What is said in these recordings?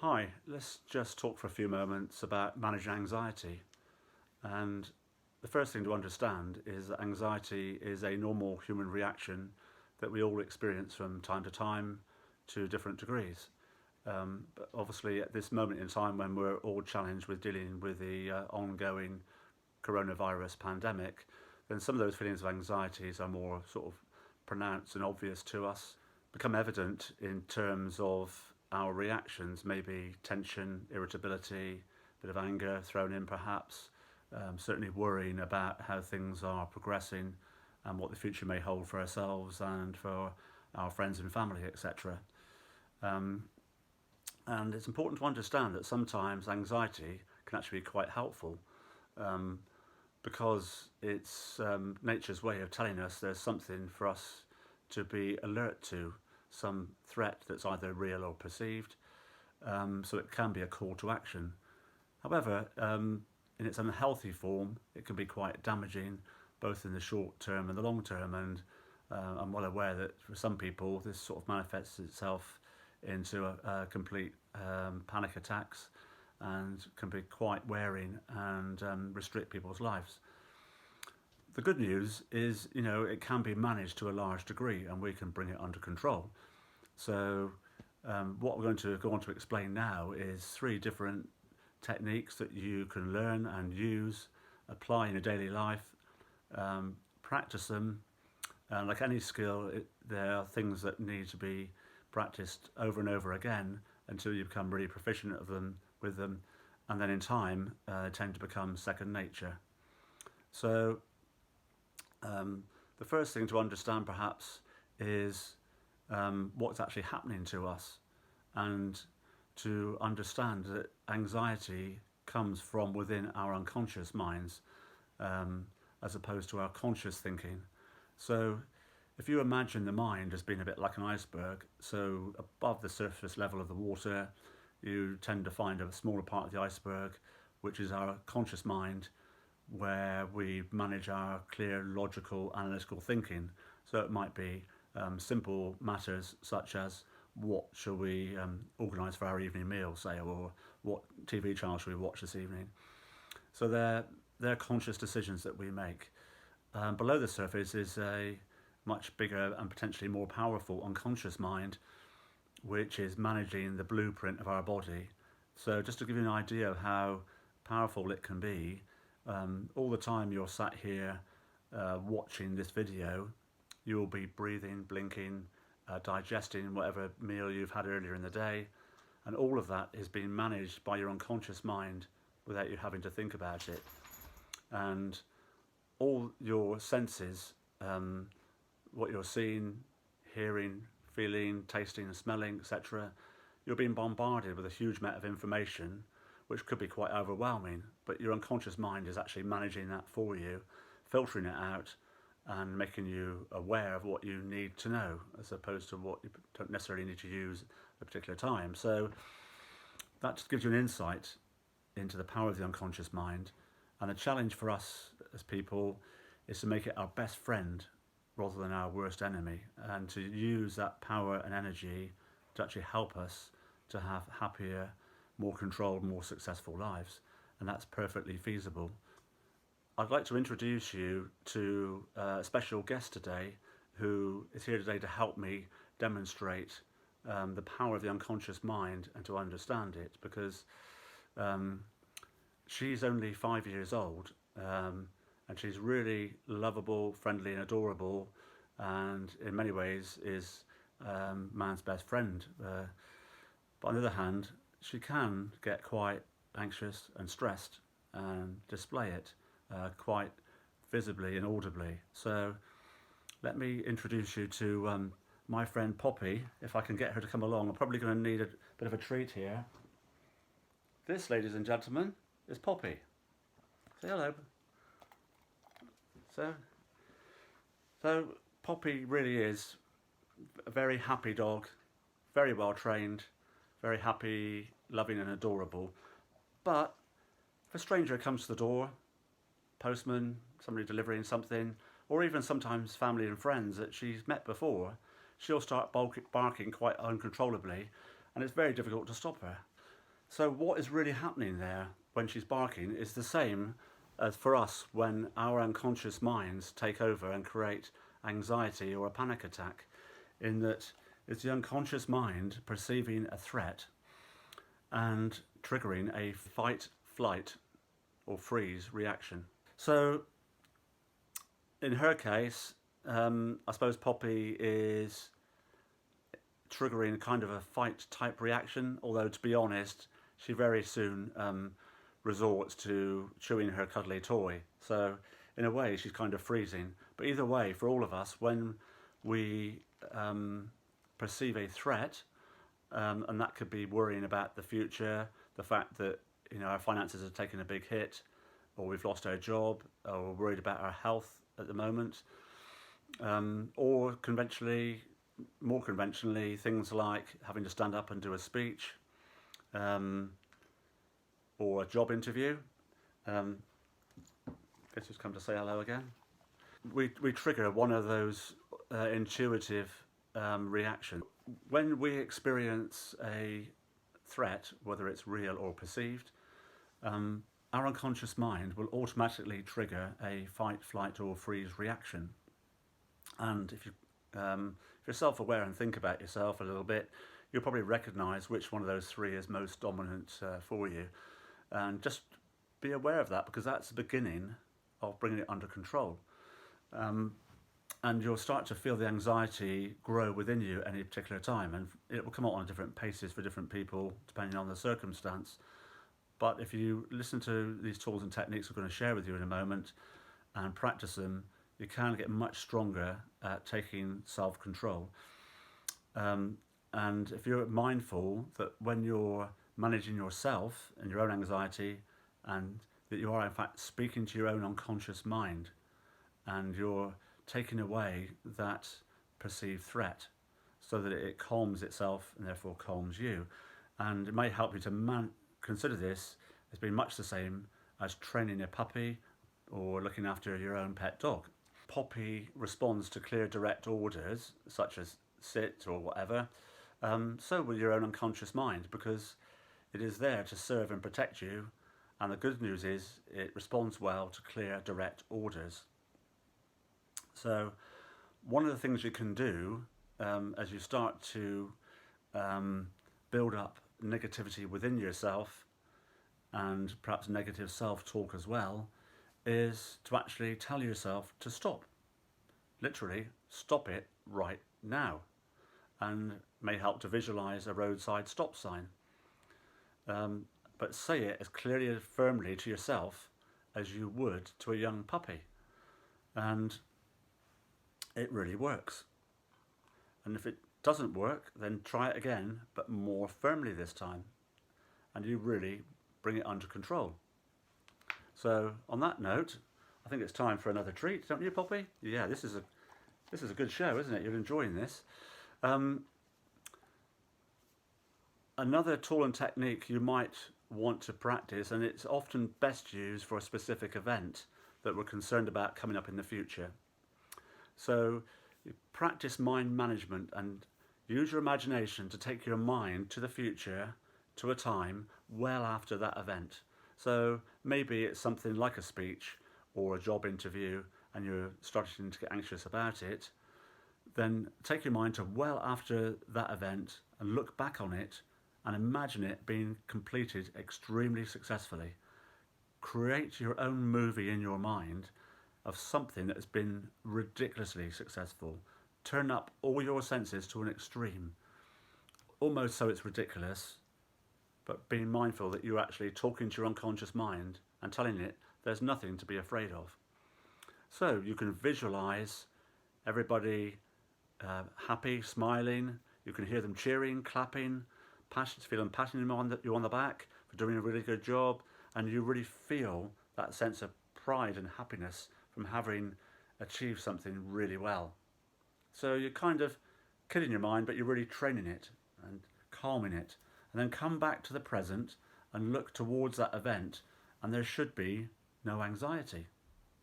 Hi, let's just talk for a few moments about managing anxiety. And the first thing to understand is that anxiety is a normal human reaction that we all experience from time to time to different degrees. But obviously, at this moment in time when we're all challenged with dealing with the ongoing coronavirus pandemic, then some of those feelings of anxieties are more sort of pronounced and obvious to us, become evident in terms of our reactions, maybe tension, irritability, a bit of anger thrown in perhaps, certainly worrying about how things are progressing and what the future may hold for ourselves and for our friends and family, etc. And it's important to understand that sometimes anxiety can actually be quite helpful, because it's nature's way of telling us there's something for us to be alert to, some threat that's either real or perceived, so it can be a call to action. However, in its unhealthy form, it can be quite damaging, both in the short term and the long term, and I'm well aware that for some people this sort of manifests itself into a complete panic attacks and can be quite wearing and restrict people's lives. The good news is, it can be managed to a large degree and we can bring it under control. So what we're going to go on to explain now is 3 different techniques that you can learn and use, apply in your daily life, practice them. And like any skill, there are things that need to be practiced over and over again until you become really proficient with them, and then in time tend to become second nature. So the first thing to understand perhaps is what's actually happening to us, and to understand that anxiety comes from within our unconscious minds, as opposed to our conscious thinking. So if you imagine the mind as being a bit like an iceberg, so above the surface level of the water you tend to find a smaller part of the iceberg, which is our conscious mind, where we manage our clear, logical, analytical thinking. So it might be simple matters such as what shall we organise for our evening meal, say, or what TV channel shall we watch this evening. So they're conscious decisions that we make. Below the surface is a much bigger and potentially more powerful unconscious mind, which is managing the blueprint of our body. So just to give you an idea of how powerful it can be, all the time you're sat here watching this video, you will be breathing, blinking, digesting whatever meal you've had earlier in the day, and all of that is being managed by your unconscious mind without you having to think about it. And all your senses, what you're seeing, hearing, feeling, tasting and smelling, etc., you're being bombarded with a huge amount of information, which could be quite overwhelming, but your unconscious mind is actually managing that for you, filtering it out and making you aware of what you need to know, as opposed to what you don't necessarily need to use at a particular time. So that just gives you an insight into the power of the unconscious mind. And the challenge for us as people is to make it our best friend rather than our worst enemy, and to use that power and energy to actually help us to have happier, more controlled, more successful lives. And that's perfectly feasible. I'd like to introduce you to a special guest today who is here today to help me demonstrate the power of the unconscious mind and to understand it, because she's only 5 years old, and she's really lovable, friendly and adorable, and in many ways is man's best friend. But on the other hand, she can get quite anxious and stressed and display it quite visibly and audibly. So let me introduce you to my friend Poppy, if I can get her to come along. I'm probably going to need a bit of a treat here. This, ladies and gentlemen, is Poppy. Say hello. So Poppy really is a very happy dog, very well trained, very happy, loving and adorable. But if a stranger comes to the door, postman, somebody delivering something, or even sometimes family and friends that she's met before, she'll start barking quite uncontrollably, and it's very difficult to stop her. So what is really happening there when she's barking is the same as for us when our unconscious minds take over and create anxiety or a panic attack, in that it's the unconscious mind perceiving a threat and triggering a fight, flight or freeze reaction. So in her case, I suppose Poppy is triggering kind of a fight type reaction, although to be honest, she very soon resorts to chewing her cuddly toy. So in a way, she's kind of freezing. But either way, for all of us, when we perceive a threat, and that could be worrying about the future, the fact that our finances are taking a big hit, or we've lost our job, or we're worried about our health at the moment, or more conventionally, things like having to stand up and do a speech, or a job interview. Let's just come to say hello again. We trigger one of those intuitive reactions. When we experience a threat, whether it's real or perceived, our unconscious mind will automatically trigger a fight, flight or freeze reaction. And if you're self-aware and think about yourself a little bit, you'll probably recognise which one of those three is most dominant for you. And just be aware of that, because that's the beginning of bringing it under control. And you'll start to feel the anxiety grow within you at any particular time, and it will come out on different paces for different people depending on the circumstance. But if you listen to these tools and techniques I'm going to share with you in a moment and practice them, you can get much stronger at taking self-control. And if you're mindful that when you're managing yourself and your own anxiety, and that you are in fact speaking to your own unconscious mind, and you're taking away that perceived threat so that it calms itself and therefore calms you. And it may help you to consider this as being much the same as training a puppy or looking after your own pet dog. Poppy responds to clear, direct orders, such as sit or whatever. So will your own unconscious mind, because it is there to serve and protect you. And the good news is it responds well to clear, direct orders. So one of the things you can do as you start to build up negativity within yourself, and perhaps negative self-talk as well, is to actually tell yourself to stop. Literally, stop it right now. And may help to visualise a roadside stop sign. But say it as clearly and firmly to yourself as you would to a young puppy. And it really works. And if it doesn't work, then try it again, but more firmly this time. And you really bring it under control. So on that note, I think it's time for another treat, don't you, Poppy? Yeah, this is a good show, isn't it? You're enjoying this. Another tool and technique you might want to practice, and it's often best used for a specific event that we're concerned about coming up in the future. So you practice mind management and use your imagination to take your mind to the future, to a time well after that event. So maybe it's something like a speech or a job interview and you're starting to get anxious about it. Then take your mind to well after that event and look back on it and imagine it being completed extremely successfully. Create your own movie in your mind of something that has been ridiculously successful. Turn up all your senses to an extreme, almost so it's ridiculous, but being mindful that you're actually talking to your unconscious mind and telling it there's nothing to be afraid of. So you can visualize everybody happy, smiling. You can hear them cheering, clapping, feel them patting you on the back for doing a really good job, and you really feel that sense of pride and happiness from having achieved something really well. So you're kind of killing your mind, but you're really training it and calming it, and then come back to the present and look towards that event, and there should be no anxiety,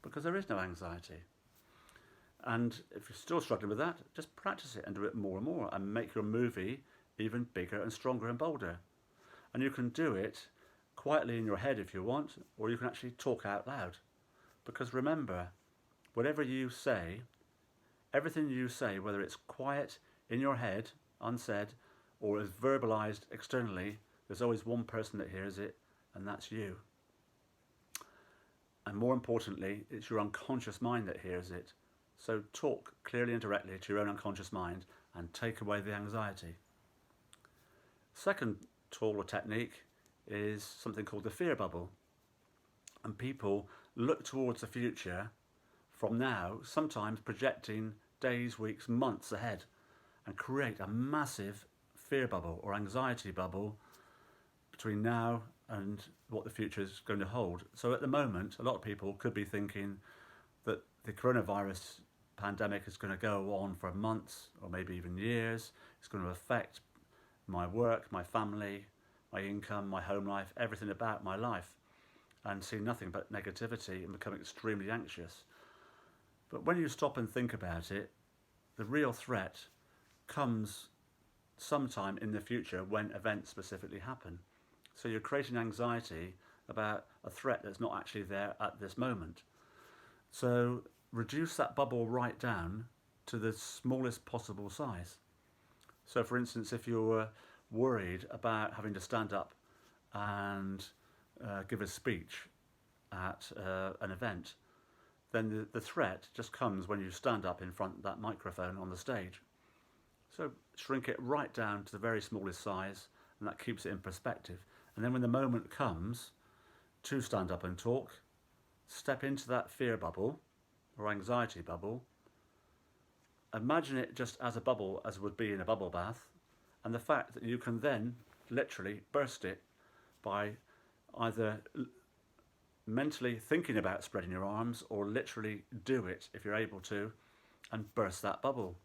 because there is no anxiety. And if you're still struggling with that, just practice it and do it more and more and make your movie even bigger and stronger and bolder. And you can do it quietly in your head if you want, or you can actually talk out loud. Because remember, whatever you say, everything you say, whether it's quiet in your head, unsaid, or is verbalized externally, there's always one person that hears it, and that's you. And more importantly, it's your unconscious mind that hears it. So talk clearly and directly to your own unconscious mind and take away the anxiety. Second tool or technique is something called the fear bubble. And people look towards the future from now, sometimes projecting days, weeks, months ahead, and create a massive fear bubble or anxiety bubble between now and what the future is going to hold. So at the moment, a lot of people could be thinking that the coronavirus pandemic is going to go on for months or maybe even years. It's going to affect my work, my family, my income, my home life, everything about my life, and see nothing but negativity and become extremely anxious. But when you stop and think about it, the real threat comes sometime in the future when events specifically happen. So you're creating anxiety about a threat that's not actually there at this moment. So reduce that bubble right down to the smallest possible size. So for instance, if you're worried about having to stand up and give a speech at an event, then the threat just comes when you stand up in front of that microphone on the stage. So shrink it right down to the very smallest size, and that keeps it in perspective. And then when the moment comes to stand up and talk, step into that fear bubble or anxiety bubble. Imagine it just as a bubble as would be in a bubble bath, and the fact that you can then literally burst it by either mentally thinking about spreading your arms or literally do it if you're able to, and burst that bubble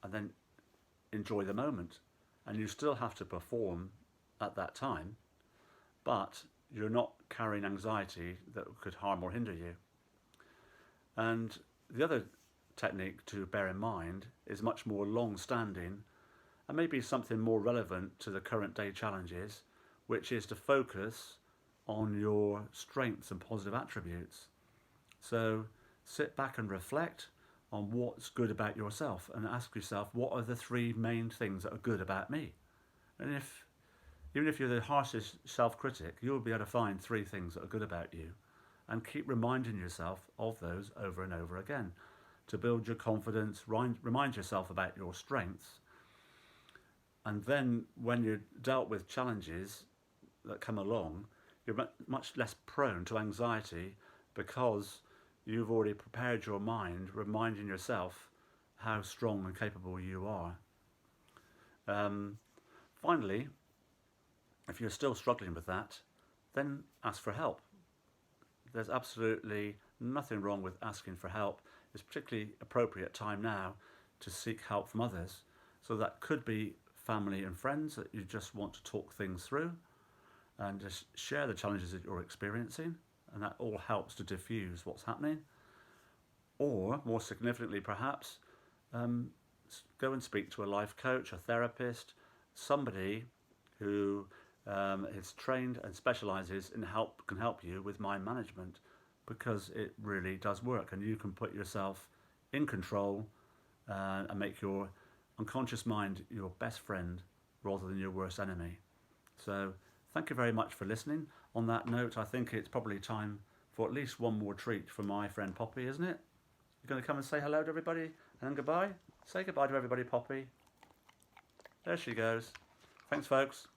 and then enjoy the moment. And you still have to perform at that time, but you're not carrying anxiety that could harm or hinder you. And the other technique to bear in mind is much more long-standing and maybe something more relevant to the current day challenges, which is to focus on your strengths and positive attributes. So sit back and reflect on what's good about yourself and ask yourself, what are the three main things that are good about me? And even if you're the harshest self-critic, you'll be able to find three things that are good about you, and keep reminding yourself of those over and over again to build your confidence, remind yourself about your strengths. And then when you're dealt with challenges that come along, you're much less prone to anxiety because you've already prepared your mind, reminding yourself how strong and capable you are. Finally, if you're still struggling with that, then ask for help. There's absolutely nothing wrong with asking for help. It's particularly appropriate time now to seek help from others. So that could be family and friends that you just want to talk things through and just share the challenges that you're experiencing, and that all helps to diffuse what's happening. Or, more significantly perhaps, go and speak to a life coach, a therapist, somebody who is trained and specialises in can help you with mind management, because it really does work, and you can put yourself in control and make your unconscious mind your best friend rather than your worst enemy. So thank you very much for listening. On that note, I think it's probably time for at least one more treat from my friend Poppy, isn't it? You're going to come and say hello to everybody and then goodbye? Say goodbye to everybody, Poppy. There she goes. Thanks, folks.